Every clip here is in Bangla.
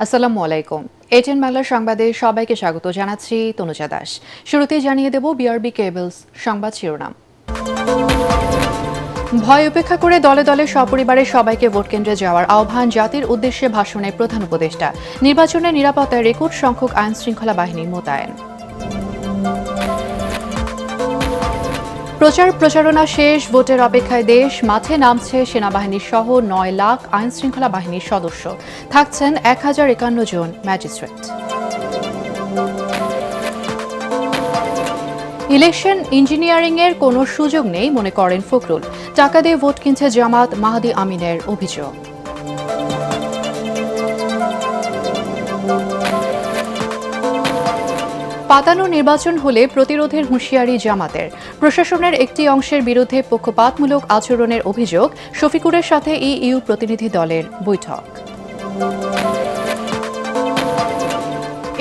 আসসালামু আলাইকুম। এটিএন বাংলার সংবাদে সবাইকে স্বাগত জানাচ্ছি তনুজা দাস। শুরুতেই জানিয়ে দেব বিআরবি কেবলস সংবাদ শিরোনাম। ভয় উপেক্ষা করে দলে দলে সপরিবারে সবাইকে ভোট কেন্দ্রে যাওয়ার আহ্বান জাতির উদ্দেশ্যে ভাষণে প্রধান উপদেষ্টা। নির্বাচনের নিরাপত্তায় রেকর্ড সংখ্যক আইন শৃঙ্খলা বাহিনী মোতায়েন। প্রচারণা শেষ, ভোটের অপেক্ষায় দেশ। মাঠে নামছে সেনাবাহিনী সহ ৯ লাখ আইন শৃঙ্খলা বাহিনীর সদস্য। থাকছেন ১,০৫১ জন ম্যাজিস্ট্রেট। ইলেকশন ইঞ্জিনিয়ারিংয়ের কোনো সুযোগ নেই মনে করেন ফখরুল। টাকা দিয়ে ভোট কিনছে জামাত, মাহাদি আমিনের অভিযোগ। পাতানো নির্বাচন হলে প্রতিরোধের হুঁশিয়ারি জামাতের। প্রশাসনের একটি অংশের বিরুদ্ধে পক্ষপাতমূলক আচরণের অভিযোগ। শফিকুরের সাথে ইইউ প্রতিনিধি দলের বৈঠক।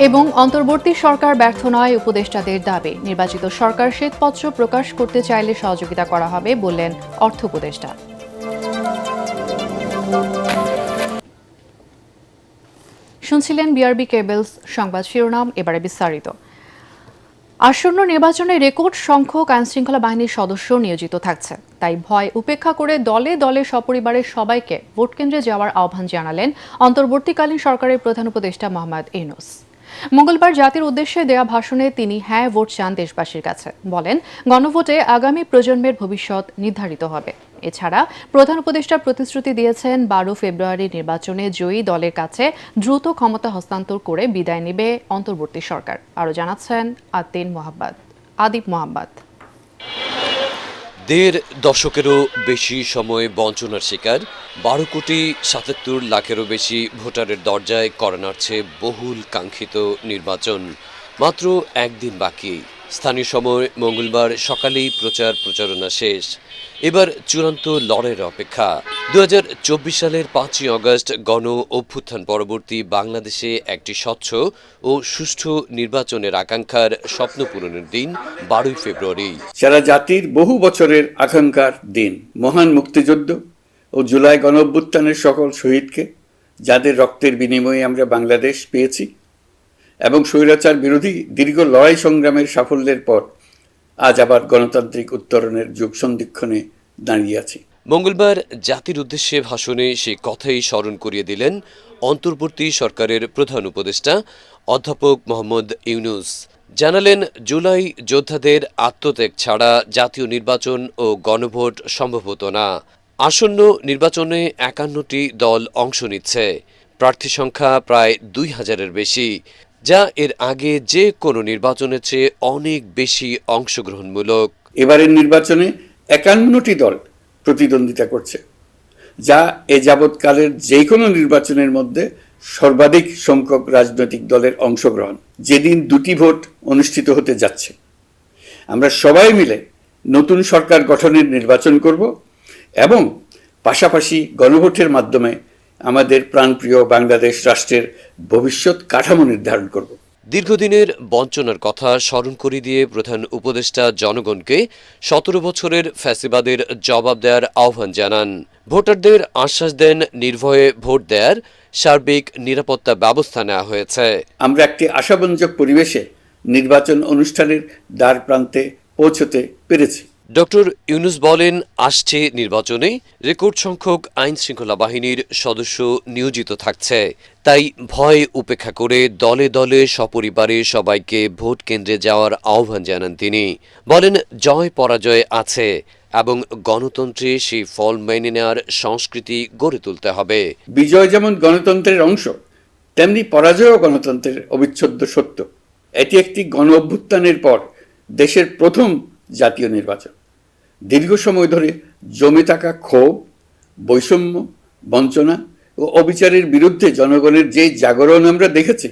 এবং অন্তর্বর্তী সরকার ব্যর্থ নয়, উপদেষ্টাদের দাবি। নির্বাচিত সরকার শ্বেতপত্র প্রকাশ করতে চাইলে সহযোগিতা করা হবে বললেন অর্থ উপদেষ্টা। শুনছিলেন বিআরবি কেবলস সংবাদ শিরোনাম, এবারে বিস্তারিত। আসন্ন নির্বাচনে রেকর্ড সংখ্যক আইনশৃঙ্খলা বাহিনীর সদস্য নিয়োজিত থাকছে, তাই ভয় উপেক্ষা করে দলে দলে সপরিবারের সবাইকে ভোট কেন্দ্রে যাওয়ার আহ্বান জানালেন অন্তর্বর্তীকালীন সরকারের প্রধান উপদেষ্টা মোহাম্মদ ইউনূস। মঙ্গলবার জাতির উদ্দেশ্যে দেয়া ভাষণে তিনি হ্যাঁ ভোট চান দেশবাসীর কাছে। বলেন, গণভোটে আগামী প্রজন্মের ভবিষ্যৎ নির্ধারিত হবে। এছাড়া প্রধান উপদেষ্টা প্রতিশ্রুতি দিয়েছেন ১২ ফেব্রুয়ারি নির্বাচনে জয়ী দলের কাছে দ্রুত ক্ষমতা হস্তান্তর করে বিদায় নেবে অন্তর্বর্তী সরকার। আরও জানাচ্ছেন আদিব মোহাম্মদ। দেড় দশকেরও বেশি সময় বঞ্চনার শিকার ১২,৭৭,০০,০০০-এরও বেশি ভোটারের দরজায় কড়া নাড়ছে বহুল কাঙ্ক্ষিত নির্বাচন। মাত্র একদিন বাকি। স্থানীয় সময় মঙ্গলবার সকালেই প্রচারণা শেষ। এবার চূড়ান্ত লড়াইয়ের অপেক্ষা। ২০২৪ সালের ৫ই অগস্ট গণ অভ্যুত্থান পরবর্তী বাংলাদেশে একটি স্বচ্ছ ও সুষ্ঠু নির্বাচনের আকাঙ্ক্ষার স্বপ্ন পূরণের দিন ১২ই ফেব্রুয়ারি। সারা জাতির বহু বছরের আকাঙ্ক্ষার দিন। মহান মুক্তিযুদ্ধ ও জুলাই গণ অভ্যুত্থানের সকল শহীদকে, যাদের রক্তের বিনিময়ে আমরা বাংলাদেশ পেয়েছি, এবং স্বৈরাচার বিরোধী দীর্ঘ লড়াই সংগ্রামের সাফল্যের পর আজ আবার গণতান্ত্রিক উত্তরণের যুগ সন্ধিক্ষণে দাঁড়িয়ে আছি। মঙ্গলবার জাতির উদ্দেশ্যে ভাষণে সেই কথাই স্মরণ করিয়ে দিলেন অন্তর্বর্তী সরকারের প্রধান উপদেষ্টা অধ্যাপক মোহাম্মদ ইউনূস। জানালেন, জুলাই যোদ্ধাদের আত্মত্যাগ ছাড়া জাতীয় নির্বাচন ও গণভোট সম্ভব হতো না। আসন্ন নির্বাচনে ৫১টি দল অংশ নিচ্ছে। প্রার্থী সংখ্যা প্রায় ২,০০০-এর বেশি, যা এর আগে যে কোনো নির্বাচনের চেয়ে অনেক বেশি অংশগ্রহণমূলক। এবারের নির্বাচনে ৫১টি দল প্রতিদ্বন্দ্বিতা করছে, যা এ যাবৎকালের যে কোনো নির্বাচনের মধ্যে সর্বাধিক সংখ্যক রাজনৈতিক দলের অংশগ্রহণ। যেদিন দুটি ভোট অনুষ্ঠিত হতে যাচ্ছে, আমরা সবাই মিলে নতুন সরকার গঠনের নির্বাচন করব এবং পাশাপাশি গণভোটের মাধ্যমে আমাদের প্রাণপ্রিয় বাংলাদেশ রাষ্ট্রের ভবিষ্যৎ কাঠামো নির্ধারণ করব। দীর্ঘদিনের বঞ্চনার কথা স্মরণ করিয়ে দিয়ে প্রধান উপদেষ্টা জনগণকে ১৭ বছরের ফ্যাসিবাদের জবাব দেওয়ার আহ্বান জানান। ভোটারদের আশ্বাস দেন, নির্ভয়ে ভোট দেওয়ার সার্বিক নিরাপত্তা ব্যবস্থা নেওয়া হয়েছে। আমরা একটি আশাব্যঞ্জক পরিবেশে নির্বাচন অনুষ্ঠানের দ্বার প্রান্তে পৌঁছতে পেরেছি। ডক্টর ইউনূস বলেন, আসছে নির্বাচনে রেকর্ড সংখ্যক আইন শৃঙ্খলা বাহিনীর সদস্য নিয়োজিত থাকছে, তাই ভয় উপেক্ষা করে দলে দলে সপরিবারে সবাইকে ভোট কেন্দ্রে যাওয়ার আহ্বান জানান তিনি। বলেন, জয় পরাজয় আছে এবং গণতন্ত্রে সেই ফল মেনে নেওয়ার সংস্কৃতি গড়ে তুলতে হবে। বিজয় যেমন গণতন্ত্রের অংশ, তেমনি পরাজয়ও গণতন্ত্রের অবিচ্ছেদ্য সত্য। এটি একটি গণ অভ্যুত্থানের পর দেশের প্রথম জাতীয় নির্বাচন। দীর্ঘ সময় ধরে জমে থাকা ক্ষোভ, বৈষম্য, বঞ্চনা ও অবিচারের বিরুদ্ধে জনগণের যে জাগরণ আমরা দেখেছি,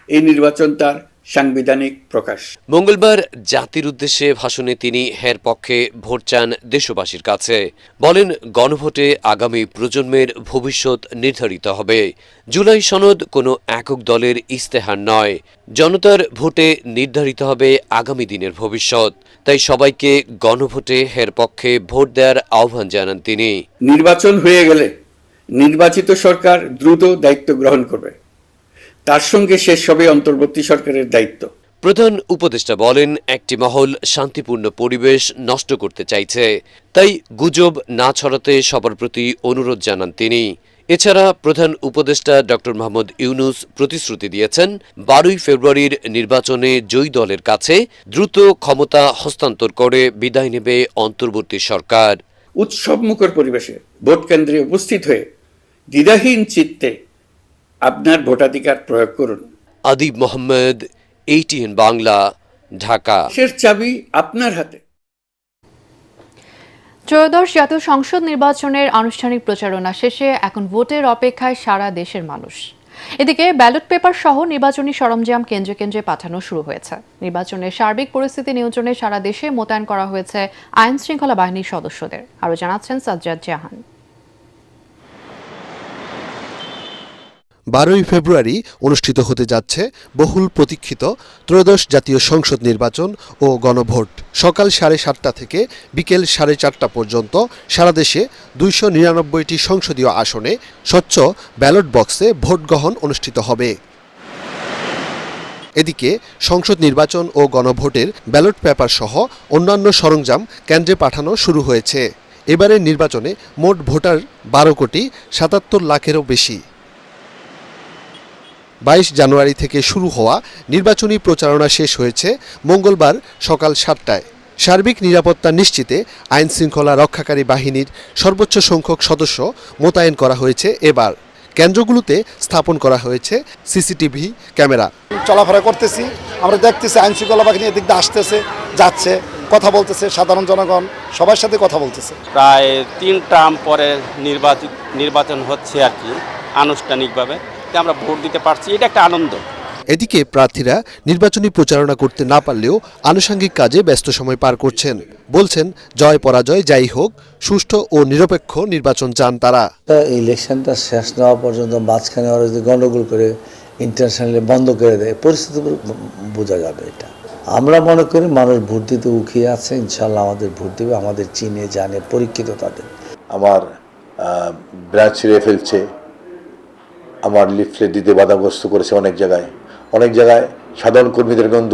এই নির্বাচন তার সাংবিধানিক প্রকাশ। মঙ্গলবার জাতির উদ্দেশ্যে ভাষণে তিনি হের পক্ষে ভোট চান দেশবাসীর কাছে। বলেন, গণভোটে আগামী প্রজন্মের ভবিষ্যৎ নির্ধারিত হবে। জুলাই সনদ কোনো একক দলের ইস্তেহার নয়, জনতার ভোটে নির্ধারিত হবে আগামী দিনের ভবিষ্যৎ। তাই সবাইকে গণভোটে হের পক্ষে ভোট দেওয়ার আহ্বান জানান তিনি। নির্বাচন হয়ে গেলে নির্বাচিত সরকার দ্রুত দায়িত্ব গ্রহণ করবে তার সঙ্গে শেষ হবে অন্তর্বর্তী সরকারের দায়িত্ব। প্রধান উপদেষ্টা বলেন, একটি মহল শান্তিপূর্ণ পরিবেশ নষ্ট করতে চাইছে, তাই গুজব না ছড়াতে সবার প্রতি অনুরোধ জানান তিনি। এছাড়া প্রধান উপদেষ্টা ডক্টর মোহাম্মদ ইউনূস প্রতিশ্রুতি দিয়েছেন 12ই ফেব্রুয়ারির নির্বাচনে জয়ী দলের কাছে দ্রুত ক্ষমতা হস্তান্তর করে বিদায় নেবে অন্তর্বর্তী সরকার। উৎসবমুখর পরিবেশে ভোট কেন্দ্রে উপস্থিত হয়ে দ্বিধাহীন চিত্তে আপনার ভোটাধিকার প্রয়োগ করুন। আদিব মোহাম্মদ, ATN বাংলা, ঢাকা। দেশের চাবি আপনার হাতে। ত্রয়োদশ জাতীয় সংসদ নির্বাচনের আনুষ্ঠানিক প্রচারণা শেষে এখন ভোটের অপেক্ষায় সারা দেশের মানুষ। এদিকে ব্যালট পেপার সহ নির্বাচনী সরঞ্জাম কেন্দ্রে কেন্দ্রে পাঠানো শুরু হয়েছে। নির্বাচনের সার্বিক পরিস্থিতি নিয়ন্ত্রণে সারা দেশে মোতায়েন করা হয়েছে আইন শৃঙ্খলা বাহিনীর সদস্যদের। আরও জানাচ্ছেন সাজ্জাদ জাহান। 12ই ফেব্রুয়ারি অনুষ্ঠিত হতে যাচ্ছে বহুল প্রতীক্ষিত ত্রয়োদশ জাতীয় সংসদ নির্বাচন ও গণভোট। সকাল 7:30 থেকে বিকেল 4:30 পর্যন্ত সারা দেশে 299টি সংসদীয় আসনে স্বচ্ছ ব্যালট বক্সে ভোট গ্রহণ অনুষ্ঠিত হবে। এদিকে সংসদ নির্বাচন ও গণভোটের ব্যালট পেপার সহ অন্যান্য সরঞ্জাম কেন্দ্রে পাঠানো শুরু হয়েছে। এবারের নির্বাচনে মোট ভোটার 12,77,00,000-এরও বেশি। 22 জানুয়ারি থেকে শুরু হওয়া নির্বাচনী প্রচারণা শেষ হয়েছে মঙ্গলবার সকাল 7টায়। সার্বিক নিরাপত্তা নিশ্চিতে আইন শৃঙ্খলা রক্ষাকারী বাহিনীর সর্বোচ্চ সংখ্যক সদস্য মোতায়েন করা হয়েছে। এবার কেন্দ্রগুলোতে স্থাপন করা হয়েছে সিসিটিভি ক্যামেরা। চলাফেরা করতেছি, আমরা দেখতেছি আইন শৃঙ্খলা বাহিনী এদিক দিয়ে আসতেছে, যাচ্ছে, কথা বলতেছে, সাধারণ জনগণ সবার সাথে কথা বলতেছে। প্রায় 3 টার্ম পরে নির্বাচন হচ্ছে আর কি আনুষ্ঠানিকভাবে, আমরা ভোট দিতে পারছি, এটা একটা আনন্দ। এদিকে প্রার্থীরা নির্বাচনী প্রচারণা করতে না পারলেও আনুষঙ্গিক কাজে ব্যস্ত সময় পার করছেন। বলছেন, জয় পরাজয় যাই হোক, সুষ্ঠু ও নিরপেক্ষ নির্বাচন চান তারা। ইলেকশনটা শেষ না হওয়া পর্যন্ত মাঝখানে ওরা যদি গন্ডগোল করে ইন্টারন্যাশনালি বন্ধ করে দেয়, পরিস্থিতি বোঝা যাবে। এটা আমরা মনে করি মানুষ ভোট দিতে উঠিয়ে আছে, ইনশাল্লাহ আমাদের ভোট দেবে, আমাদের চিনে জানে পরীক্ষিত তাদের। আমার ব্রাঞ্চ ছিঁড়ে ফেলছে, আমার লিফলেট দিতে বাধাগ্রস্ত করেছে, অনেক জায়গায় সাধারণ কর্মীদের গন্ধ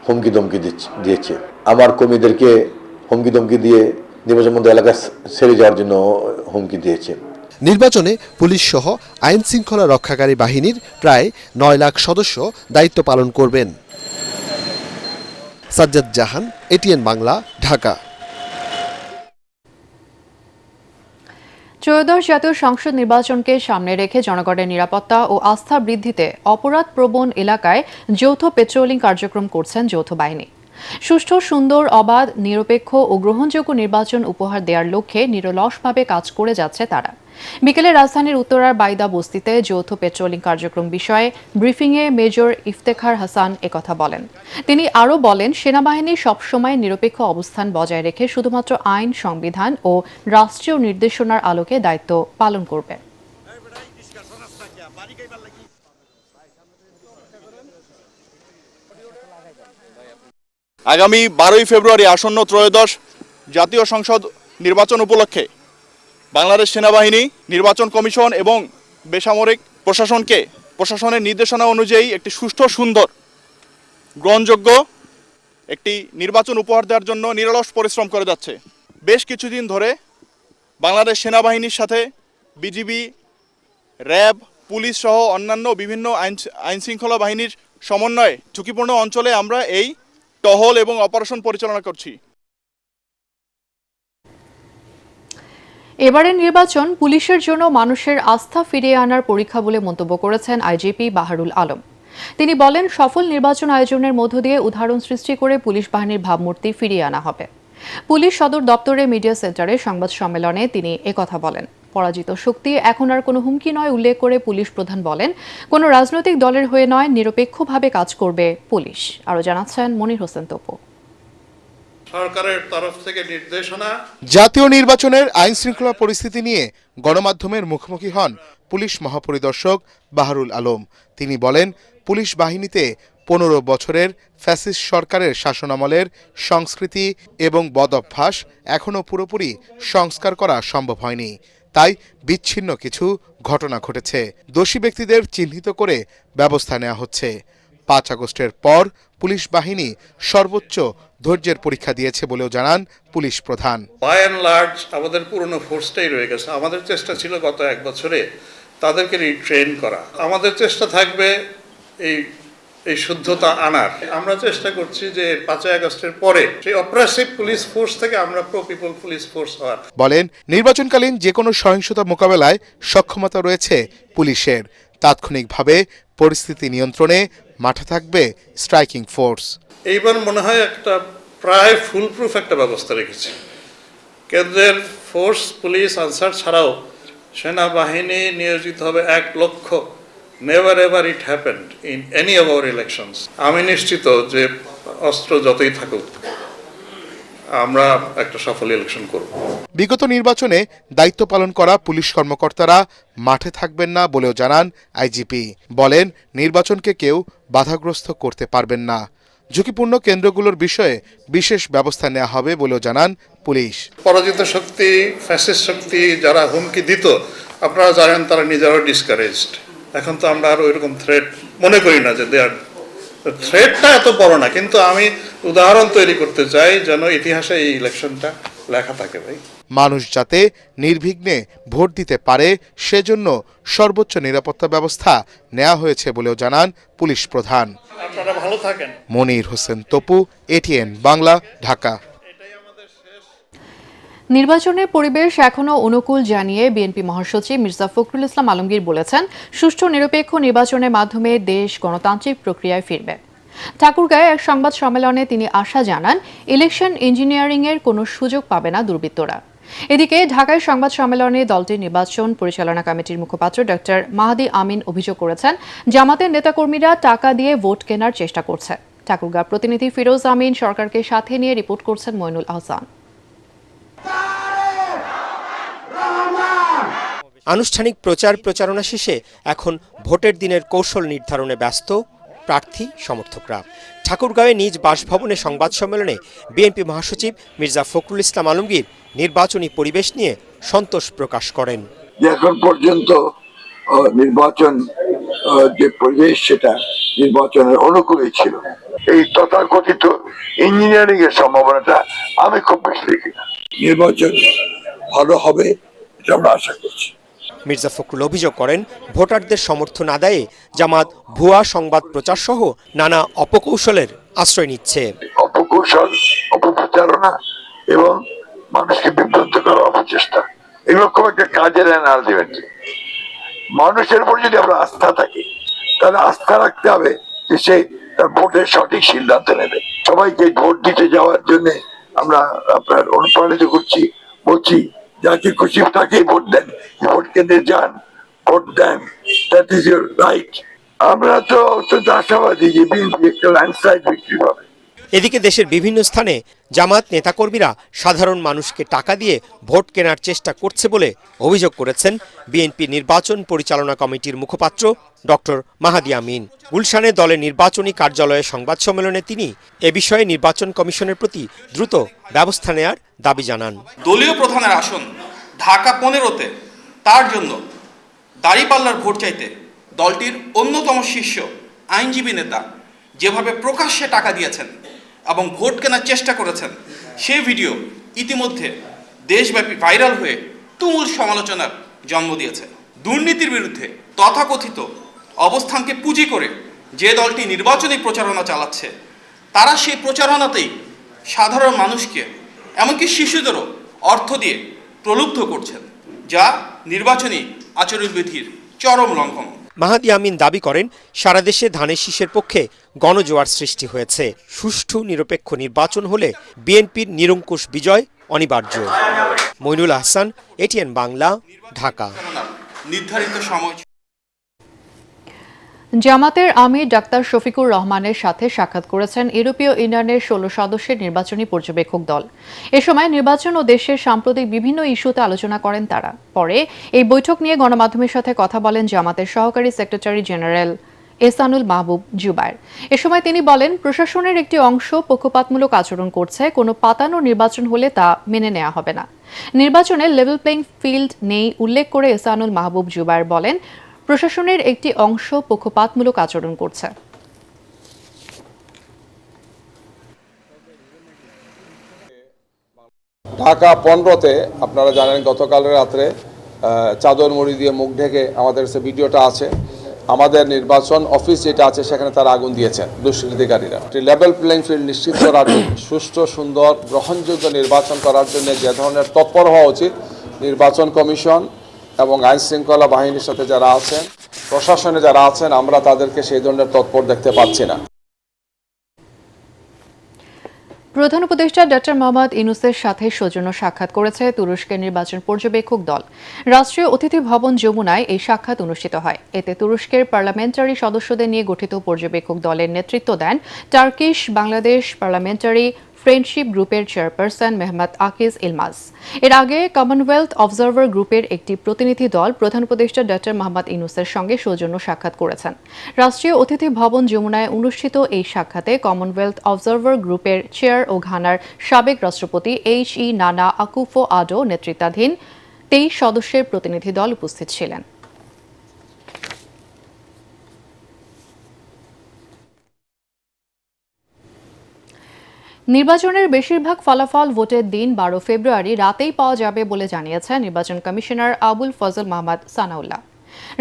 হুমকি দমকি দিয়েছে। আমার কর্মীদেরকে হুমকি দমকি দিয়ে নির্বাচনবন্ধ এলাকা ছেড়ে যাওয়ার জন্য হুমকি দিয়েছে। নির্বাচনে পুলিশ সহ আইন শৃঙ্খলা রক্ষাকারী বাহিনীর প্রায় 9 লাখ সদস্য দায়িত্ব পালন করবেন। সাজ্জাদ জাহান, ATN বাংলা, ঢাকা। ত্রয়োদশ জাতীয় সংসদ নির্বাচনকে সামনে রেখে জনগণের নিরাপত্তা ও আস্থা বৃদ্ধিতে অপরাধপ্রবণ এলাকায় যৌথ পেট্রোলিং কার্যক্রম করছেন যৌথ বাহিনী। সুষ্ঠু, সুন্দর, অবাধ, নিরপেক্ষ ও গ্রহণযোগ্য নির্বাচন উপহার দেওয়ার লক্ষ্যে নিরলসভাবে কাজ করে যাচ্ছে তারা। বিকেলে রাজধানীর উত্তরার বাইদা বস্তিতে যৌথ পেট্রোলিং কার্যক্রম বিষয়ে ব্রিফিংয়ে মেজর ইফতেখার হাসান একথা বলেন। তিনি আরও বলেন, সেনাবাহিনী সবসময় নিরপেক্ষ অবস্থান বজায় রেখে শুধুমাত্র আইন, সংবিধান ও রাষ্ট্রীয় নির্দেশনার আলোকে দায়িত্ব পালন করবে। আগামী 12ই ফেব্রুয়ারি আসন্ন ত্রয়োদশ জাতীয় সংসদ নির্বাচন উপলক্ষে বাংলাদেশ সেনাবাহিনী, নির্বাচন কমিশন এবং বেসামরিক প্রশাসনকে প্রশাসনের নির্দেশনা অনুযায়ী একটি সুষ্ঠু, সুন্দর, গ্রহণযোগ্য একটি নির্বাচন উপহার দেওয়ার জন্য নিরলস পরিশ্রম করে যাচ্ছে। বেশ কিছুদিন ধরে বাংলাদেশ সেনাবাহিনীর সাথে বিজিবি, র্যাব, পুলিশ সহ অন্যান্য বিভিন্ন আইন শৃঙ্খলা বাহিনীর সমন্বয়ে ঝুঁকিপূর্ণ অঞ্চলে আমরা এই টহল এবং অপারেশন পরিচালনা করছি। এবারের নির্বাচন পুলিশের জন্য মানুষের আস্থা ফিরিয়ে আনার পরীক্ষা বলে মন্তব্য করেছেন আইজিপি বাহারুল আলম। তিনি বলেন, সফল নির্বাচন আয়োজনের মধ্য দিয়ে উদাহরণ সৃষ্টি করে পুলিশ বাহিনীর ভাবমূর্তি ফিরিয়ে আনা হবে। পুলিশ সদর দপ্তরের মিডিয়া সেন্টারে সংবাদ সম্মেলনে তিনি একথা বলেন। পরাজিত শক্তি এখন আর কোনো হুমকি নয় উল্লেখ করে পুলিশ প্রধান বলেন, কোনো রাজনৈতিক দলের হয়ে নয়, নিরপেক্ষভাবে কাজ করবে পুলিশ। আরও জানাচ্ছেন মনির হোসেন তপু। সরকারের তরফ থেকে নির্দেশনা। জাতীয় নির্বাচনের আইন শৃঙ্খলা পরিস্থিতি নিয়ে গণমাধ্যমের মুখোমুখি হন পুলিশ মহাপরিদর্শক বাহারুল আলম। তিনি বলেন, পুলিশ বাহিনীতে 15 বছরের ফ্যাসিস্ট সরকারের শাসনামলের সংস্কৃতি এবং বদ অভ্যাস এখনও পুরোপুরি সংস্কার করা সম্ভব হয়নি। তাই বিচ্ছিন্ন কিছু ঘটনা ঘটেছে। দোষী ব্যক্তিদের চিহ্নিত করে ব্যবস্থা নেওয়া হচ্ছে। 5 আগস্টের পর পুলিশ বাহিনী সর্বোচ্চ ধৈর্যের পরীক্ষা দিয়েছে বলেও জানান পুলিশ প্রধান। বাই অ্যান্ড লার্জ আমাদের পুরনো ফোর্সটাই রয়ে গেছে। আমাদের চেষ্টা ছিল গত 1 বছরে তাদেরকে রিট্রেন করা। আমাদের চেষ্টা থাকবে এই শুদ্ধতা আনার। আমরা চেষ্টা করছি যে 5 আগস্টের পরে সেই অপারেটিভ পুলিশ ফোর্স থেকে আমরা প্রো পিপল পুলিশ ফোর্স হওয়ার। বলেন, নির্বাচনকালীন যে কোনো সহিংসতা মোকাবেলায় সক্ষমতা রয়েছে পুলিশের। তাৎক্ষণিকভাবে পরিস্থিতি নিয়ন্ত্রণে মাঠে থাকবে স্ট্রাইকিং ফোর্স। এইবার মনে হয় একটা প্রায় ফুল প্রুফ একটা ব্যবস্থা রেখেছে। কেন্দ্রের ফোর্স পুলিশ আনসার ছাড়াও সেনাবাহিনী নিয়োজিত হবে 1 লক্ষ। Never ever it happened in any of our elections. আমি নিশ্চিত যে অস্ত্র যতই থাকুক আমরা একটা সফল ইলেকশন করব। বিগত নির্বাচনে দায়িত্ব পালন করা পুলিশ কর্মকর্তারা মাঠে থাকবেন না বলেও জানান আইজিপি। বলেন, নির্বাচনকে কেউ বাধাগ্রস্ত করতে পারবেন না। ঝুঁকিপূর্ণ কেন্দ্রগুলোর বিষয়ে বিশেষ ব্যবস্থা নেওয়া হবে বলেও জানান পুলিশ। পরাজিত শক্তি, ফ্যাসিস্ট শক্তি যারা হুমকি দিত, আপনারা জানেন তারা নিজেরাও ডিসকারেজড। এখন তো আমরা আর ওইরকম থ্রেট মনে করি না যে দেয়ার থ্রেটটা এত বড় না, কিন্তু আমি উদাহরণ তৈরি করতে চাই যেন ইতিহাসে এই ইলেকশনটা লেখা থাকে। ভাই, মানুষ যাতে নির্বিঘ্নে ভোট দিতে পারে সেজন্য সর্বোচ্চ নিরাপত্তা ব্যবস্থা নেওয়া হয়েছে বলেও জানান পুলিশ প্রধান। আপনারা ভালো থাকেন। মনির হোসেন তপু, এটিএন বাংলা, ঢাকা। নির্বাচনের পরিবেশ এখনও অনুকূল জানিয়ে বিএনপি মহাসচিব মির্জা ফখরুল ইসলাম আলমগীর বলেছেন, সুষ্ঠু নিরপেক্ষ নির্বাচনের মাধ্যমে দেশ গণতান্ত্রিক প্রক্রিয়ায় ফিরবে। ঠাকুরগাঁয়ে এক সংবাদ সম্মেলনে তিনি আশা জানান, ইলেকশন ইঞ্জিনিয়ারিংয়ের কোনো সুযোগ পাবে না দুর্বৃত্তরা। এদিকে ঢাকায় সংবাদ সম্মেলনে দলটির নির্বাচন পরিচালনা কমিটির মুখপাত্র ডক্টর মাহাদি আমিন অভিযোগ করেছেন, জামাতের নেতাকর্মীরা টাকা দিয়ে ভোট কেনার চেষ্টা করছে। ঠাকুরগাঁ প্রতিনিধি ফিরোজ আমিন সরকারকে সাথে নিয়ে রিপোর্ট করছেন মইনুল আহসান। আনুষ্ঠানিক প্রচারণা শেষে এখন ভোটের দিনের কৌশল নির্ধারণে ব্যস্ত প্রার্থী সমর্থকরা। ঠাকুরগাঁওয়ে নিজ বাসভবনে সংবাদ সম্মেলনে বিএনপি মহাসচিব মির্জা ফখরুল ইসলাম আলমগীর নির্বাচনী পরিবেশ নিয়ে সন্তোষ প্রকাশ করেন। এখন পর্যন্ত নির্বাচন যে পরিবেশ সেটা নির্বাচনের অনুকূলে ছিল। এই তথাকথিত ইঞ্জিনিয়ারিং এর সম্ভাবনাটা আমি খুব বেশি দেখি না। নির্বাচন ভালো হবে এটা আমরা আশা করছি। মির্জা ফখরুল অভিযোগ করেন, ভোটারদের সমর্থন আদায়ে জামাত ভুয়া সংবাদ প্রচার সহ নানা অপকৌশলের আশ্রয় নিচ্ছে। অপকৌশল, অপপ্রচারণা এবং মানুষকে বিভ্রান্ত করার অপচেষ্টা, এগুলো খুব একটা কাজে দেয় না। আলটিমেটলি মানুষের উপর যদি আমরা আস্থা থাকি, তাহলে আস্থা রাখতে হবে যে সে তার ভোটের সঠিক সিদ্ধান্ত নেবে। সবাইকে ভোট দিতে যাওয়ার জন্য আমরা আপনার অনুপ্রাণিত করছি, বলছি যাকে খুশি তাকেই ভোট দেন, ভোট কেন্দ্রে যান, ভোট দেন, দ্যাট ইজ ইউর রাইট। আমরা তো অত্যন্ত আশাবাদী যে বিএনপি একটা ল্যান্ডস্লাইড বিক্রি পাবে। এদিকে দেশের বিভিন্ন স্থানে জামাত নেতাকর্মীরা সাধারণ মানুষকে টাকা দিয়ে ভোট কেনার চেষ্টা করছে বলে অভিযোগ করেছেন বিএনপি নির্বাচন পরিচালনা কমিটির মুখপাত্র ডক্টর মাহাদি আমিন। গুলশানে দলের নির্বাচনী কার্যালয়ে সংবাদ সম্মেলনে তিনি এ বিষয়ে নির্বাচন কমিশনের প্রতি দ্রুত ব্যবস্থা নেয়ার দাবি জানান। দলীয় প্রধানের আসন ঢাকা 15-তে তার জন্য দাঁড়িপাল্লার ভোট চাইতে দলটির অন্যতম শীর্ষ আইনজীবী নেতা যেভাবে প্রকাশ্যে টাকা দিয়েছেন এবং ভোট কেনার চেষ্টা করেছেন, সেই ভিডিও ইতিমধ্যে দেশব্যাপী ভাইরাল হয়ে তুমুল সমালোচনার জন্ম দিয়েছে। দুর্নীতির বিরুদ্ধে তথাকথিত অবস্থানকে পুঁজি করে যে দলটি নির্বাচনী প্রচারণা চালাচ্ছে, তারা সেই প্রচারণাতেই সাধারণ মানুষকে, এমনকি শিশুদেরও অর্থ দিয়ে প্রলুব্ধ করছেন, যা নির্বাচনী আচরণবিধির চরম লঙ্ঘন। মাহাদি আমিন দাবি করেন, সারা দেশে ধানের শীষের পক্ষে গণজোয়ার সৃষ্টি হয়েছে। সুষ্ঠু নিরপেক্ষ নির্বাচন হলে বিএনপির নিরঙ্কুশ বিজয় অনিবার্য। মইনুল আহসান, এটিএন বাংলা, ঢাকা। নির্ধারিত সময়। জামাতের আমির ডাক্তার শফিকুর রহমানের সাথে সাক্ষাৎ করেছেন ইউরোপীয় ইউনিয়নের 16 সদস্যের নির্বাচনী পর্যবেক্ষক দল। এ সময় নির্বাচন ও দেশের সাম্প্রতিক বিভিন্ন ইস্যুতে আলোচনা করেন তারা। পরে এই বৈঠক নিয়ে গণমাধ্যমের সাথে কথা বলেন জামাতের সহকারী সেক্রেটারি জেনারেল এহসানুল মাহবুব জুবায়ের। এ সময় তিনি বলেন, প্রশাসনের একটি অংশ পক্ষপাতমূলক আচরণ করছে, কোনো পাতানো নির্বাচন হলে তা মেনে নেওয়া হবে না। নির্বাচনে লেভেল প্লেইং ফিল্ড নেই উল্লেখ করে এহসানুল মাহবুব জুবায়ের বলেন, প্রশাসনের একটি অংশ পক্ষপাতমূলক আচরণ করছে। ঢাকা 15-তে আপনারা জানেন গতকাল রাত্রে চাদর মুড়ি দিয়ে মুখ ঢেকে আমাদের কাছে ভিডিওটা আছে। আমাদের নির্বাচন অফিস যেটা আছে সেখানে তারা আগুন দিয়েছেন দুষ্কৃতিকারীরা। লেভেল প্লেইং ফিল্ড নিশ্চিত করার জন্য, সুষ্ঠু সুন্দর গ্রহণযোগ্য নির্বাচন করার জন্য যে ধরনের তৎপর হওয়া উচিত, নির্বাচন কমিশন এবং আইন শৃঙ্খলা বাহিনীর সাথে যারা আছেন, প্রশাসনে যারা আছেন, আমরা তাদেরকে সেই ধরনের তৎপর দেখতে পাচ্ছি না। প্রধান উপদেষ্টা ডক্টর মোহাম্মদ ইউনূসের সাথে সৌজন্য সাক্ষাৎ করেছে তুরস্কের নির্বাচন পর্যবেক্ষক দল। রাষ্ট্রীয় অতিথি ভবন যমুনায় এই সাক্ষাৎ অনুষ্ঠিত হয়। এতে তুরস্কের পার্লামেন্টারি সদস্যদের নিয়ে গঠিত পর্যবেক্ষক দলের নেতৃত্ব দেন টার্কিশ বাংলাদেশ পার্লামেন্টারি ফ্রেন্ডশিপ গ্রুপের চেয়ারপারসন মেহমাত আকিজ ইলমাজ। এর আগে কমনওয়েলথ অবজারভার গ্রুপের একটি প্রতিনিধি দল প্রধান উপদেষ্টা ডক্টর মোহাম্মদ ইউনূসের সঙ্গে সৌজন্য সাক্ষাৎ করেছেন। রাষ্ট্রীয় অতিথি ভবন যমুনায় অনুষ্ঠিত এই সাক্ষাতে কমনওয়েলথ অবজারভার গ্রুপের চেয়ার ও ঘানার সাবেক রাষ্ট্রপতি এইচ.ই. নানা আকুফো আডো নেতৃত্বাধীন 23 সদস্যের প্রতিনিধি দল উপস্থিত ছিলেন। নির্বাচনের বেশিরভাগ ফলাফল ভোটের দিন 12 ফেব্রুয়ারি রাতেই পাওয়া যাবে বলে জানিয়েছেন নির্বাচন কমিশনার আবুল ফজল মোহাম্মদ সানাউল্লাহ।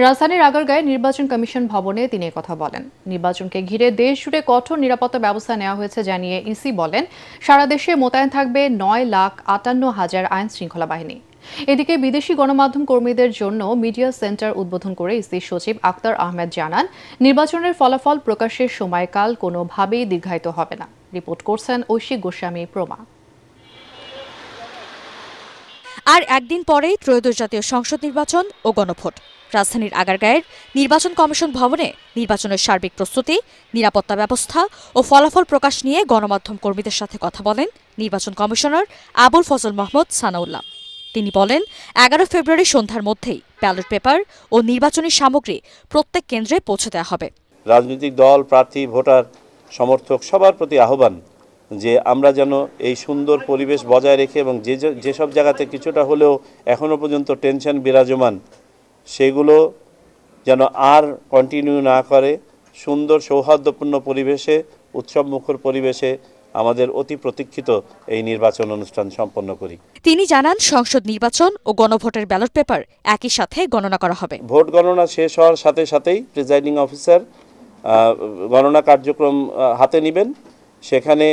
রাজধানীর আগারগাঁয়ে নির্বাচন কমিশন ভবনে তিনি কথা বলেন। নির্বাচনকে ঘিরে দেশ জুড়ে কঠোর নিরাপত্তা ব্যবস্থা নেওয়া হয়েছে জানিয়ে ইসি বলেন, সারা দেশে মোতায়েন থাকবে 9,58,000 আইন শৃঙ্খলা বাহিনী। এদিকে বিদেশি গণমাধ্যম কর্মীদের জন্য মিডিয়া সেন্টার উদ্বোধন করে ইসি সচিব আক্তার আহমেদ জানান, নির্বাচনের ফলাফল প্রকাশের সময়কাল কোনোভাবেই দীর্ঘায়িত হবে না। রিপোর্ট করছেন ঐশী গোস্বামী প্রমা। আর একদিন পরেই ত্রয়োদশ জাতীয় সংসদ নির্বাচন ও গণভোট। রাজধানীর আগারগাঁয়ের নির্বাচন কমিশন ভবনে নির্বাচনের সার্বিক প্রস্তুতি, নিরাপত্তা ব্যবস্থা ও ফলাফল প্রকাশ নিয়ে গণমাধ্যম কর্মীদের সাথে কথা বলেন নির্বাচন কমিশনার আবুল ফজল মোহাম্মদ সানাউল্লাহ। তিনি বলেন, 11 ফেব্রুয়ারি সন্ধ্যার মধ্যেই ব্যালট পেপার ও নির্বাচনী সামগ্রী প্রত্যেক কেন্দ্রে পৌঁছে দেওয়া হবে। রাজনৈতিক দল, প্রার্থী, ভোটার, সমর্থক সবার প্রতি আহ্বান যে আমরা যেন এই সুন্দর পরিবেশ বজায় রেখে এবং যেসব জায়গাতে কিছুটা হলেও এখনও পর্যন্ত টেনশন বিরাজমান সেগুলো যেন আর কন্টিনিউ না করে, সুন্দর সৌহার্দ্যপূর্ণ পরিবেশে, উৎসবমুখর পরিবেশে আমাদের অতি প্রতীক্ষিত এই নির্বাচন অনুষ্ঠান সম্পন্ন করি। তিনি জানান, সংসদ নির্বাচন ও গণভোটের ব্যালট পেপার একই সাথে গণনা করা হবে। ভোট গণনা শেষ হওয়ার সাথে সাথেই প্রিজাইডিং অফিসার গণনা কার্যক্রম হাতে নেবেন। সেখানে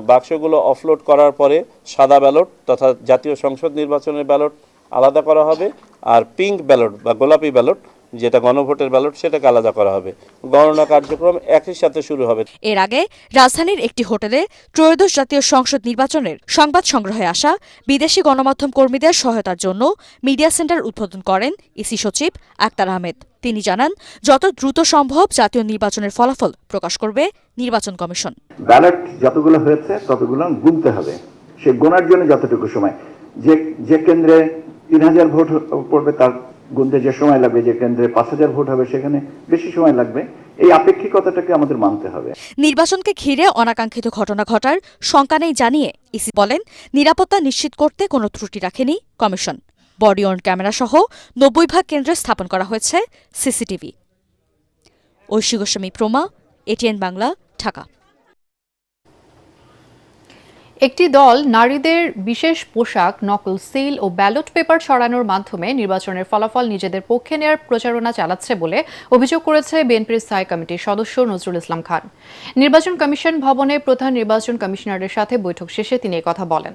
বাক্সগুলো অফলোড করার পরে সাদা ব্যালট তথা জাতীয় সংসদ নির্বাচনের ব্যালট আলাদা করা হবে, আর পিঙ্ক ব্যালট বা গোলাপি ব্যালট যেটা গণভোটের ব্যালট সেটাকে আলাদা করা হবে। গণনা কার্যক্রম একই সাথে শুরু হবে। এর আগে রাজধানীর একটি হোটেলে ত্রয়োদশ জাতীয় সংসদ নির্বাচনের সংবাদ সংগ্রহে আসা বিদেশি গণমাধ্যম কর্মীদের সহায়তার জন্য মিডিয়া সেন্টার উদ্বোধন করেন ইসি সচিব আক্তার আহমেদ। তিনি জানান, যত দ্রুত সম্ভব জাতীয় নির্বাচনের ফলাফল প্রকাশ করবে নির্বাচন কমিশন। ব্যালট যতগুলো হয়েছে ততগুলো গুনতে হবে। সে গোনার জন্য যতটুকু সময়, যে কেন্দ্রে 3000 ভোট পড়বে তার গুনতে যে সময় লাগবে, যে কেন্দ্রে 5000 ভোট হবে সেখানে বেশি সময় লাগবে। এই আপেক্ষিকতাটাকে আমাদের মানতে হবে। নির্বাচনকে ঘিরে অনাকাঙ্ক্ষিত ঘটনা ঘটার শঙ্কা নেই জানিয়ে ইসি বলেন, নিরাপত্তা নিশ্চিত করতে কোনো ত্রুটি রাখেনি কমিশন। বডি অন ক্যামেরা সহ 90 ভাগ কেন্দ্রে স্থাপন করা হয়েছে সিসিটিভি। ঐশী গোস্বামী প্রমা, এটিএন বাংলা, ঢাকা। একটি দল নারীদের বিশেষ পোশাক, নকল সিল ও ব্যালট পেপার ছড়ানোর মাধ্যমে নির্বাচনের ফলাফল নিজেদের পক্ষে নেয়ার প্রচারণা চালাচ্ছে বলে অভিযোগ করেছে বিএনপির স্থায়ী কমিটির সদস্য নজরুল ইসলাম খান। নির্বাচন কমিশন ভবনে প্রধান নির্বাচন কমিশনারের সাথে বৈঠক শেষে তিনি কথা বলেন।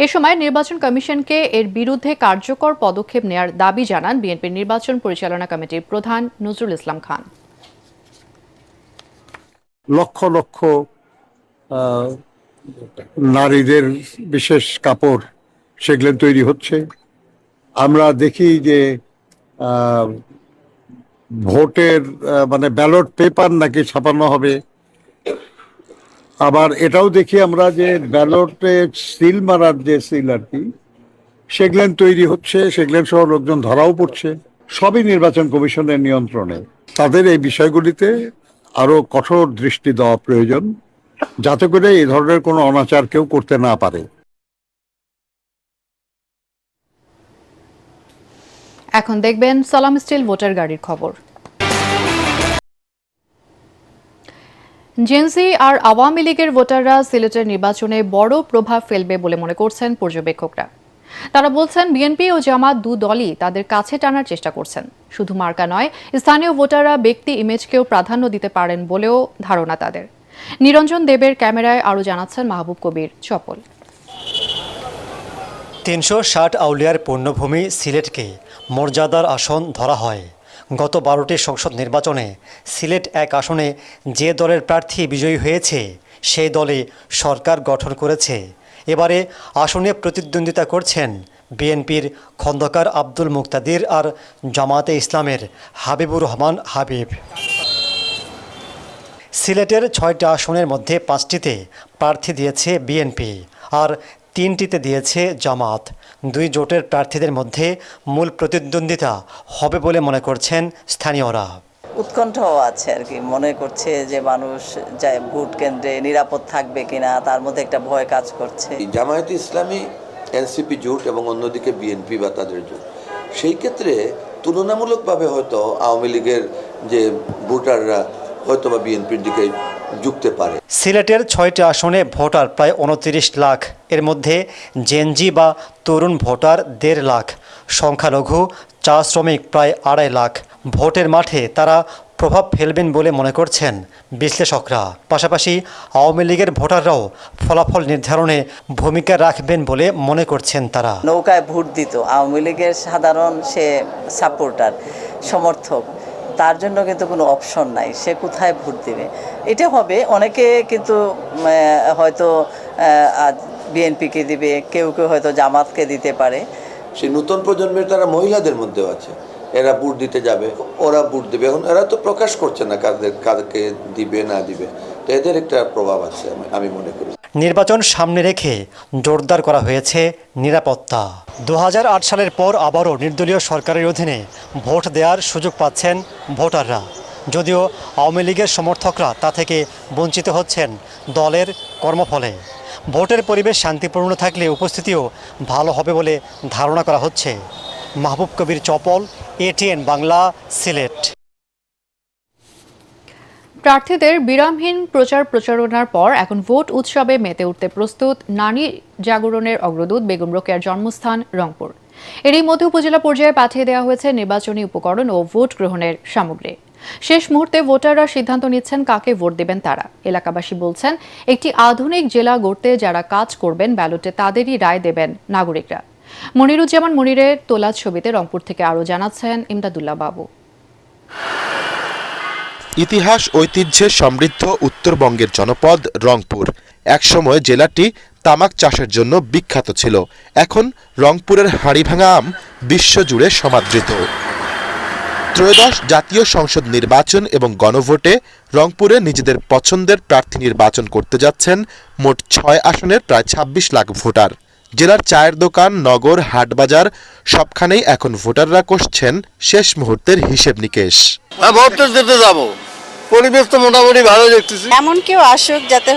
এ সময় নির্বাচন কমিশনকে এর বিরুদ্ধে কার্যকর পদক্ষেপ নেয়ার দাবি জানান বিএনপির নির্বাচন পরিচালনা কমিটির প্রধান নজরুল ইসলাম খান। লক্ষ লক্ষ নারীদের বিশেষ কাপড় সেগুলো তৈরি হচ্ছে। আমরা দেখি যে ভোটের মানে ব্যালট পেপার নাকি ছাপানো হবে। আবার এটাও দেখি আমরা যে ব্যালটে সিল মারার যে সিল আর কি সেগুলেন তৈরি হচ্ছে, সেগুলেন সহ লোকজন ধরাও পড়ছে। সবই নির্বাচন কমিশনের নিয়ন্ত্রণে। তাদের এই বিষয়গুলিতে আরো কঠোর দৃষ্টি দেওয়া প্রয়োজন, যাতে করে এই ধরনের কোনো অনাচার কেউ করতে না পারে। এখন দেখবেন সালাম স্টিল ভোটার গাড়ির খবর। জেনজি আর আওয়ামী লীগের ভোটাররা সিলেটের নির্বাচনে বড় প্রভাব ফেলবে বলে মনে করছেন পর্যবেক্ষকরা। তারা বলছেন বিএনপি ও জামাত দু দলই তাদের কাছে টানার চেষ্টা করছেন। শুধু মার্কা নয়, স্থানীয় ভোটাররা ব্যক্তি ইমেজকেও প্রাধান্য দিতে পারেন বলেও ধারণা তাদের। নিরঞ্জন দেবের ক্যামেরায় আরও জানাচ্ছেন মাহবুব কবির চপল। ৩৬০ আউলিয়ার পূর্ণভূমি সিলেটকে মর্যাদার আসন ধরা হয়। গত 12টি সংসদ নির্বাচনে সিলেট 1 আসনে যে দলের প্রার্থী বিজয়ী হয়েছে সেই দলে সরকার গঠন করেছে। এবারে আসনে প্রতিদ্বন্দ্বিতা করছেন বিএনপির খন্দকার আব্দুল মুক্তাদির আর জামাতে ইসলামের হাবিবুর রহমান হাবিব। সিলেটের 6টি আসনের মধ্যে 5টিতে প্রার্থী দিয়েছে বিএনপি আর 3টিতে দিয়েছে জামাত। 2 জোটের প্রার্থীদের মধ্যে মূল প্রতিদ্বন্দ্বিতা হবে বলে মনে করছেন স্থানীয়রা। উৎকণ্ঠাও আছে আর কি, মনে করছে যে মানুষ যায় ভোট কেন্দ্রে নিরাপদ থাকবে কিনা, তার মধ্যে একটা ভয় কাজ করছে। জামায়াতে ইসলামী এনসিপি জোট এবং অন্যদিকে বিএনপি বা তাদের জোট, সেই ক্ষেত্রে তুলনামূলকভাবে হয়তো আওয়ামী লীগের যে ভোটাররা হয়তো বা বিএনপির দিকে যুক্তে পারে। সিলেটের 6টি আসনে ভোটার প্রায় 29 লাখ, এর মধ্যে জেনজি বা তরুণ ভোটার 1.5 লাখ, সংখ্যালঘু চা শ্রমিক প্রায় 2.5 লাখ। ভোটের মাঠে তারা প্রভাব ফেলবেন বলে মনে করছেন বিশ্লেষকরা। পাশাপাশি আওয়ামী লীগের ভোটাররাও ফলাফল নির্ধারণে ভূমিকা রাখবেন বলে মনে করছেন তারা। নৌকায় ভোট দিত আওয়ামী লীগের সাধারণ সে সাপোর্টার সমর্থক, তার জন্য কিন্তু কোনো অপশন নাই, সে কোথায় ভোট দিবে এটা হবে। অনেকে কিন্তু হয়তো বিএনপিকে দিবে, কেউ কেউ হয়তো জামাতকে দিতে পারে। সেই নতুন প্রজন্মের তারা মহিলাদের মধ্যেও আছে, এরা ভোট দিতে যাবে, ওরা ভোট দেবে। এখন এরা তো প্রকাশ করছে না কাদেরকে দিবে না দিবে, তো এদের একটা প্রভাব আছে আমি মনে করি। নির্বাচন সামনে রেখে জোরদার করা হয়েছে নিরাপত্তা। 2008 সালের পর আবারও নির্দলীয় সরকারের অধীনে ভোট দেওয়ার সুযোগ পাচ্ছেন ভোটাররা। যদিও আওয়ামী লীগের সমর্থকরা তা থেকে বঞ্চিত হচ্ছেন দলের কর্মফলে। ভোটের পরিবেশ শান্তিপূর্ণ থাকলে উপস্থিতিও ভালো হবে বলে ধারণা করা হচ্ছে। মাহবুব কবির চপল, ATN বাংলা, সিলেট। প্রার্থীদের বিরামহীন প্রচারণার পর এখন ভোট উৎসবে মেতে উঠতে প্রস্তুত নারী জাগরণের অগ্রদূত বেগম রোকেয়ার জন্মস্থান রংপুর। এরই মধ্যে উপজেলা পর্যায়ে পাঠিয়ে দেওয়া হয়েছে নির্বাচনী উপকরণ ও ভোট গ্রহণের সামগ্রী। শেষ মুহূর্তে ভোটাররা সিদ্ধান্ত নিচ্ছেন কাকে ভোট দেবেন তারা। এলাকাবাসী বলছেন, একটি আধুনিক জেলা গড়তে যারা কাজ করবেন ব্যালটে তাদেরই রায় দেবেন নাগরিকরা। মনিরুজ্জামান মনিরের তোলা ছবিতে রংপুর থেকে আরও জানাচ্ছেন ইমদাদুল্লাহ বাবু। ইতিহাস ঐতিহ্যে সমৃদ্ধ উত্তরবঙ্গের জনপদ রংপুর। একসময় জেলাটি তামাক চাষের জন্য বিখ্যাত ছিল। এখন রংপুরের হাড়িভাঙা আম বিশ্বজুড়ে সমাদৃত। ত্রয়োদশ জাতীয় সংসদ নির্বাচন এবং গণভোটে রংপুরে নিজেদের পছন্দের প্রার্থী নির্বাচন করতে যাচ্ছেন মোট 6 আসনের প্রায় 26 লাখ ভোটার। জেলার চায়ের দোকান, নগর, হাটবাজার সবখানেই এখন ভোটাররা কষছেন শেষ মুহূর্তের হিসেব নিকেশ। ভোট তো দিতে যাবো, পরিবেশ তো মোটামুটি ভালো দেখতেছি। এমন কেউ আসুক যাতে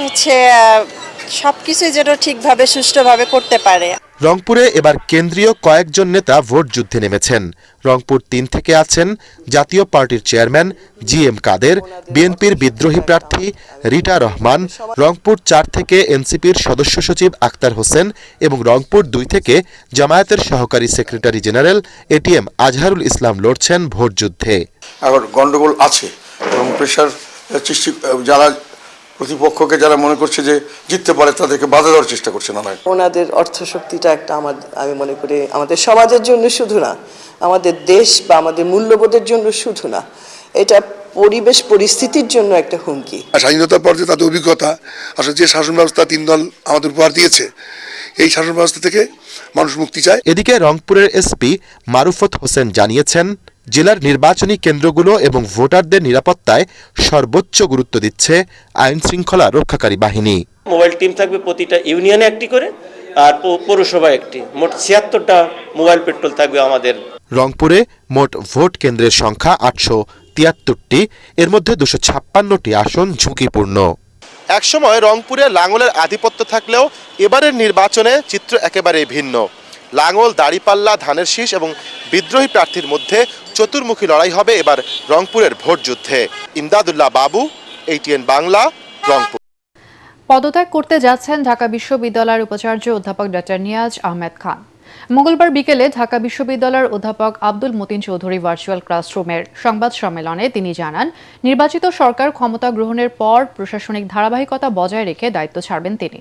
সবকিছু যেন ঠিকভাবে সুষ্ঠুভাবে করতে পারে। রংপুরে এবার কেন্দ্রীয় কয়েকজন নেতা ভোট যুদ্ধে নেমেছেন। রংপুর 3 থেকে আছেন জাতীয় পার্টির চেয়ারম্যান GM কাদের, বিএনপির বিদ্রোহী প্রার্থী রিটা রহমান, রংপুর 4 থেকে এনসিপির সদস্য সচিব আক্তার হোসেন এবং রংপুর 2 থেকে জামায়াতের সহকারী secretary general ATM Azharul Islam লড়ছেন ভোট যুদ্ধে। এখন গন্ডগোল আছে এবং প্রেশার সৃষ্টি, যারা প্রতিপক্ষকে যারা মনে করছে যে জিততে পারে তাদেরকে বাধা দেওয়ার চেষ্টা করছে না। ওনাদের অর্থশক্তিটা একটা আমি মনে করি আমাদের সমাজের জন্য শুধু না, আমাদের দেশ বা আমাদের মূল্যবোধের জন্য শুধু না, এটা পরিবেশ পরিস্থিতির জন্য একটা হুমকি। স্বাধীনতার পর যে তাদের অভিজ্ঞতা, আসলে যে শাসন ব্যবস্থা 3 দল আমাদের উপহার দিয়েছে, এই শাসন ব্যবস্থা থেকে মানুষ মুক্তি চায়। এদিকে রংপুরের SP মারুফত হোসেন জানিয়েছেন, জেলার নির্বাচনী কেন্দ্রগুলো এবং ভোটারদের নিরাপত্তায় সর্বোচ্চ গুরুত্ব দিচ্ছে আইন শৃঙ্খলা রক্ষাকারী বাহিনী। মোবাইল টিম থাকবে প্রতিটা ইউনিয়নে একটি করে, আর পৌরসভায় একটি, মোট 76টা মোবাইল পেট্রোল থাকবে আমাদের। রংপুরে মোট ভোট কেন্দ্রের সংখ্যা 873টি, এর মধ্যে 256টি আসন ঝুঁকিপূর্ণ। একসময় রংপুরে লাঙ্গলের আধিপত্য থাকলেও এবারের নির্বাচনে চিত্র একেবারে ভিন্ন। লাঙ্গল, দাড়িপাল্লা, ধানের শীষ এবং বিদ্রোহী প্রার্থীর মধ্যে চতুর্মুখী লড়াই হবে এবার রংপুরের ভোট যুদ্ধে। ইমদাদুল্লাহ বাবু, ATN বাংলা, রংপুর। পদত্যাগ করতে যাচ্ছেন ঢাকা বিশ্ববিদ্যালয়ের উপাচার্য অধ্যাপক ডক্টর নিয়াজ আহমেদ খান। মঙ্গলবার বিকেলে ঢাকা বিশ্ববিদ্যালয়ের অধ্যাপক আব্দুল মতিন চৌধুরী ভার্চুয়াল ক্লাসরুমের সংবাদ সম্মেলনে তিনি জানান, নির্বাচিত সরকার ক্ষমতা গ্রহণের পর প্রশাসনিক ধারাবাহিকতা বজায় রেখে দায়িত্ব ছাড়বেন তিনি।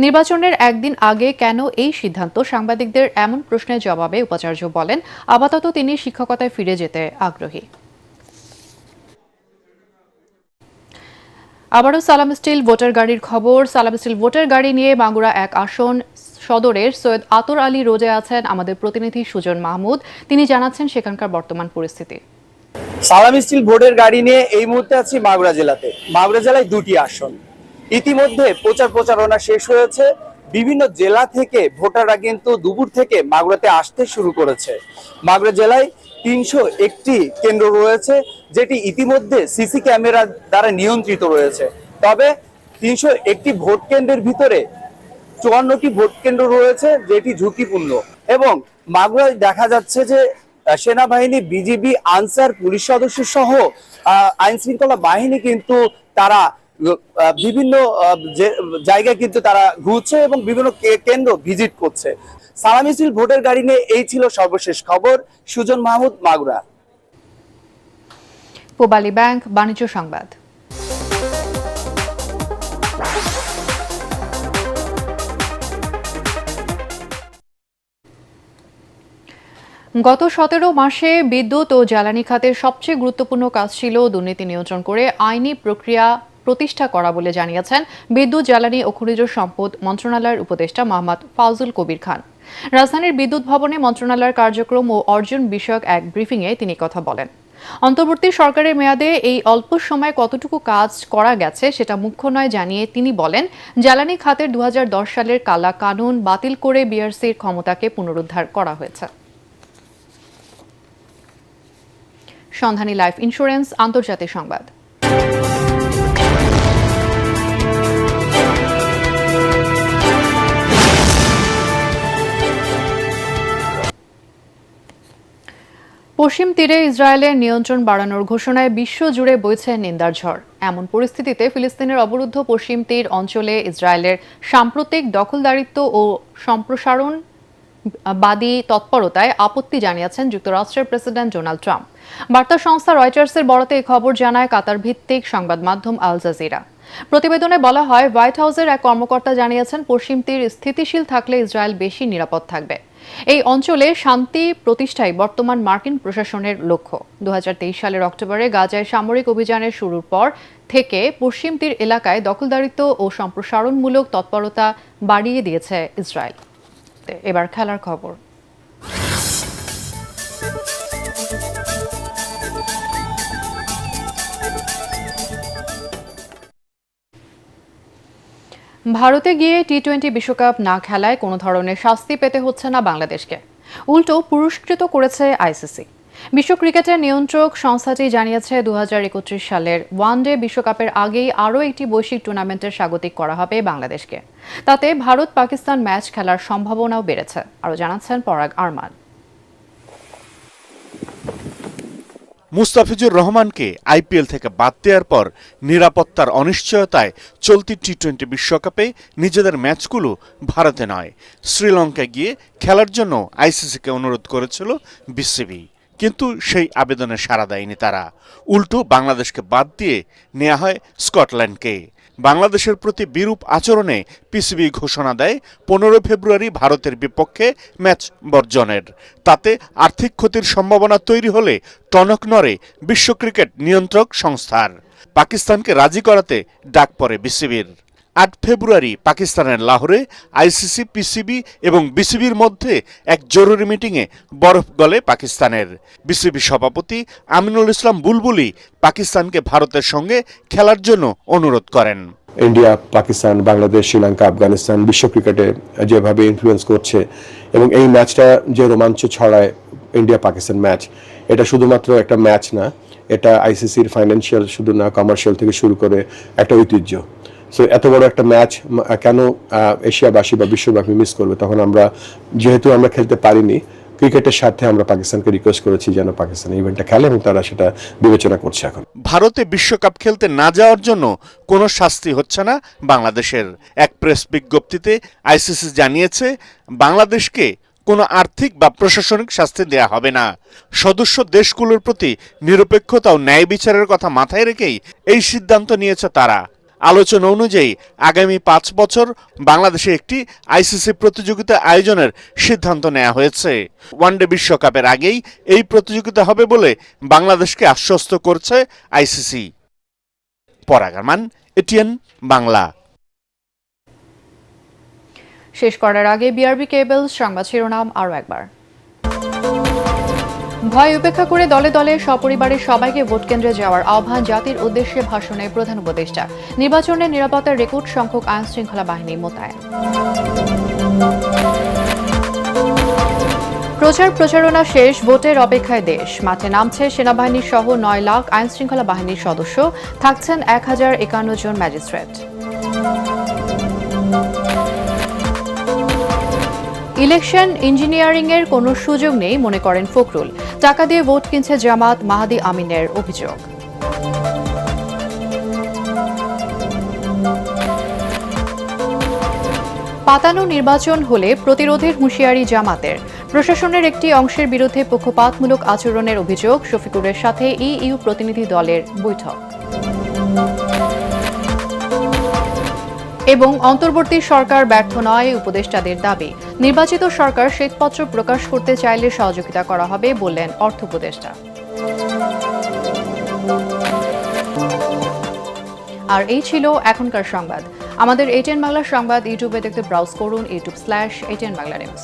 নির্বাচনের একদিন আগে কেন এই সিদ্ধান্ত, সাংবাদিকদের এমন প্রশ্নের জবাবে উপাচার্য বলেন, আপাতত তিনি শিক্ষকতায় ফিরে যেতে আগ্রহী। আবারও সালাম স্টিল ভোটার গাড়ির খবর। সালাম স্টিল ভোটার গাড়ি নিয়ে মাগুরা 1 আসন সদরের সৈয়দ আতর আলী রোডে আছেন আমাদের প্রতিনিধি সুজন মাহমুদ। তিনি জানাচ্ছেন সেখানকার বর্তমান পরিস্থিতি। সালাম স্টিল ভোটের গাড়ি নিয়ে এই মুহূর্তে আছি মাগুরা জেলাতে। মাগুরা জেলায় 2টি আসন, ইতিমধ্যে প্রচারণা শেষ হয়েছে। বিভিন্ন জেলা থেকে ভোটাররা কিন্তু দুপুর থেকে মাগুরাতে আসতে শুরু করেছে। মাগুরা জেলায় 301টি কেন্দ্র রয়েছে, যেটি ইতিমধ্যে সিসি ক্যামেরা দ্বারা নিয়ন্ত্রিত রয়েছে। তবে 301টি ভোট কেন্দ্রের ভিতরে 54টি ভোট কেন্দ্র রয়েছে যেটি ঝুঁকিপূর্ণ, এবং মাগুরায় দেখা যাচ্ছে যে সেনাবাহিনী, বিজিবি, আনসার, পুলিশ সদস্য সহ আইন শৃঙ্খলা বাহিনী কিন্তু তারা বিভিন্ন জায়গায় কিন্তু তারা ঘুরছে এবং বিভিন্ন কেন্দ্র ভিজিট করছে। সালাম স্টিল ভোটের গাড়ি নিয়ে এই ছিল সর্বশেষ খবর। সুজন মাহমুদ, মাগুরা। পূবালী ব্যাংক বাণিজ্য সংবাদ। গত 17 মাসে বিদ্যুৎ ও জ্বালানি খাতের সবচেয়ে গুরুত্বপূর্ণ কাজ ছিল দুর্নীতি নিয়ন্ত্রণ করে আইনি প্রক্রিয়া প্রতিষ্ঠা করা বলে জানিয়েছেন বিদ্যুৎ, জ্বালানি ও খনিজ সম্পদ মন্ত্রণালয়ের উপদেষ্টা মোহাম্মদ ফাউজুল কবির খান। রাজধানীর বিদ্যুৎ ভবনে মন্ত্রণালয়ের কার্যক্রম ও অর্জন বিষয়ক এক ব্রিফিংয়ে তিনি কথা বলেন। অন্তর্বর্তী সরকারের মেয়াদে এই অল্প সময়ে কতটুকু কাজ করা গেছে সেটা মুখ্য নয় জানিয়ে তিনি বলেন, জ্বালানি খাতের 2010 সালের কালা কানুন বাতিল করে বিআরসির ক্ষমতাকে পুনরুদ্ধার করা হয়েছে। সন্ধানী লাইফ ইন্স্যুরেন্স আন্তর্জাতিক সংবাদ। পশ্চিম তীরে ইসরায়েলের নিয়ন্ত্রণ বাড়ানোর ঘোষণায় বিশ্বজুড়ে বইছে নিন্দার ঝড়। এমন পরিস্থিতিতে ফিলিস্তিনের অবরুদ্ধ পশ্চিম তীর অঞ্চলে ইসরায়েলের সাম্প্রতিক দখলদারিত্ব ও সম্প্রসারণবাদী তৎপরতায় আপত্তি জানিয়েছেন যুক্তরাষ্ট্রের প্রেসিডেন্ট ডোনাল্ড ট্রাম্প। বার্তা সংস্থা রয়টার্সের বরাতে এই খবর জানায় কাতার ভিত্তিক সংবাদ মাধ্যম আল জাজিরা। প্রতিবেদনে বলা হয়, হোয়াইট হাউসের এক কর্মকর্তা জানিয়েছেন, পশ্চিম তীর স্থিতিশীল থাকলে ইসরায়েল বেশি নিরাপদ থাকবে। এই অঞ্চলে শান্তি প্রতিষ্ঠাই বর্তমান মার্কিন প্রশাসনের লক্ষ্য। 2023 সালের অক্টোবরে গাজায় সামরিক অভিযানের শুরুর পর থেকে পশ্চিম তীর এলাকায় দখলদারিত্ব ও সম্প্রসারণমূলক তৎপরতা বাড়িয়ে দিয়েছে ইসরায়েল। এবার খেলার খবর। ভারতে গিয়ে টি-20 বিশ্বকাপ না খেলায় কোনো ধরনের শাস্তি পেতে হচ্ছে না বাংলাদেশকে, উল্টো পুরস্কৃত করেছে আইসিসি। বিশ্ব ক্রিকেটের নিয়ন্ত্রক সংস্থাটি জানিয়েছে, 2031 সালের ওয়ানডে বিশ্বকাপের আগেই আরও একটি বৈশ্বিক টুর্নামেন্টের স্বাগতিক করা হবে বাংলাদেশকে। তাতে ভারত পাকিস্তান ম্যাচ খেলার সম্ভাবনাও বেড়েছে। আরও জানাচ্ছেন পরাগ আরমান। মুস্তাফিজুর রহমানকে আইপিএল থেকে বাদ দেওয়ার পর নিরাপত্তার অনিশ্চয়তায় চলতি টি-20 বিশ্বকাপে নিজেদের ম্যাচগুলো ভারতে নয়, শ্রীলঙ্কায় গিয়ে খেলার জন্য আইসিসিকে অনুরোধ করেছিল বিসিবি। কিন্তু সেই আবেদনে সাড়া দেয়নি তারা, উল্টো বাংলাদেশকে বাদ দিয়ে নেওয়া হয় স্কটল্যান্ডকে। বাংলাদেশের প্রতি বিরূপ আচরণে পিসিবি ঘোষণা দেয় 15 ফেব্রুয়ারি ভারতের বিপক্ষে ম্যাচ বর্জনের। তাতে আর্থিক ক্ষতির সম্ভাবনা তৈরি হলে টনক নড়ে বিশ্ব ক্রিকেট নিয়ন্ত্রক সংস্থার। পাকিস্তানকে রাজি করাতে ডাক পড়ে বিসিবির। 8 ফেব্রুয়ারি পাকিস্তানের লাহোরে আইসিসি, পিসিবি এবং বিসিবির মধ্যে এক জরুরি মিটিংয়ে বরফ গলে পাকিস্তানের। বিসিবি সভাপতি আমিনুল ইসলাম বুলবুলি পাকিস্তানকে ভারতের সঙ্গে খেলার জন্য অনুরোধ করেন। ইন্ডিয়া, পাকিস্তান, বাংলাদেশ, শ্রীলঙ্কা, আফগানিস্তান বিশ্ব ক্রিকেটে যেভাবে ইনফ্লুয়েন্স করছে এবং এই ম্যাচটা যে রোমাঞ্চ ছড়ায়, ইন্ডিয়া পাকিস্তান ম্যাচ, এটা শুধুমাত্র একটা ম্যাচ না, এটা আইসিসির ফাইন্যান্সিয়াল শুধু না, কমার্শিয়াল থেকে শুরু করে একটা ঐতিহ্য। সো এত বড় একটা ম্যাচ কেন এশিয়াবাসী বা বিশ্বব্যাপী মিস করবে? তখন আমরা যেহেতু আমরা খেলতে পারিনি, ক্রিকেটের সাথে আমরা পাকিস্তানকে রিকোয়েস্ট করেছি যেন পাকিস্তান ইভেন্টটা খেলে এবং তারা সেটা বিবেচনা করছে এখন। ভারতে বিশ্বকাপ খেলতে না যাওয়ার জন্য কোনো শাস্তি হচ্ছে না বাংলাদেশের। এক প্রেস বিজ্ঞপ্তিতে আইসিসি জানিয়েছে বাংলাদেশকে কোনো আর্থিক বা প্রশাসনিক শাস্তি দেয়া হবে না। সদস্য দেশগুলোর প্রতি নিরপেক্ষতা ও ন্যায় বিচারের কথা মাথায় রেখেই এই সিদ্ধান্ত নিয়েছে তারা। আলোচনা অনুযায়ী আগামী 5 বছর বাংলাদেশে একটি আইসিসি প্রতিযোগিতা আয়োজনের সিদ্ধান্ত নেওয়া হয়েছে। ওয়ানডে বিশ্বকাপের আগেই এই প্রতিযোগিতা হবে বলে বাংলাদেশকে আশ্বস্ত করছে আইসিসি। পরাগ আরমান, এটিএন বাংলা। শেষ করার আগে বিআরবি কেবলস সংবাদ শিরোনাম আরও একবার। ভয় উপেক্ষা করে দলে দলে সপরিবারে সবাইকে ভোট কেন্দ্রে যাওয়ার আহ্বান জাতির উদ্দেশ্যে ভাষণে প্রধান উপদেষ্টা। নির্বাচনের নিরাপত্তার রেকর্ড সংখ্যক আইন শৃঙ্খলা বাহিনী মোতায়েন। প্রচারণা শেষ, ভোটের অপেক্ষায় দেশ। মাঠে নামছে সেনাবাহিনী সহ 9 লাখ আইন শৃঙ্খলা বাহিনীর সদস্য, থাকছেন 1051 জন ম্যাজিস্ট্রেট। ইলেকশন ইঞ্জিনিয়ারিং এর কোনো সুযোগ নেই মনে করেন ফখরুল। টাকা দিয়ে ভোট কিনছে জামাত, মাহাদি আমিনের অভিযোগ। পাতানো নির্বাচন হলে প্রতিরোধের হুঁশিয়ারি জামাতের। প্রশাসনের একটি অংশের বিরুদ্ধে পক্ষপাতমূলক আচরণের অভিযোগ, শফিকুরের সাথে ইইউ প্রতিনিধি দলের বৈঠক। এবং অন্তর্বর্তী সরকার ব্যর্থ নয়, উপদেষ্টাদের দাবি। নির্বাচিত সরকার শ্বেতপত্র প্রকাশ করতে চাইলে সহযোগিতা করা হবে বললেন অর্থ উপদেষ্টা। আর এই ছিল এখনকার সংবাদ। আমাদের এটিএন বাংলা সংবাদ ইউটিউবে দেখতে ব্রাউজ করুন youtube/ATN Bangla News।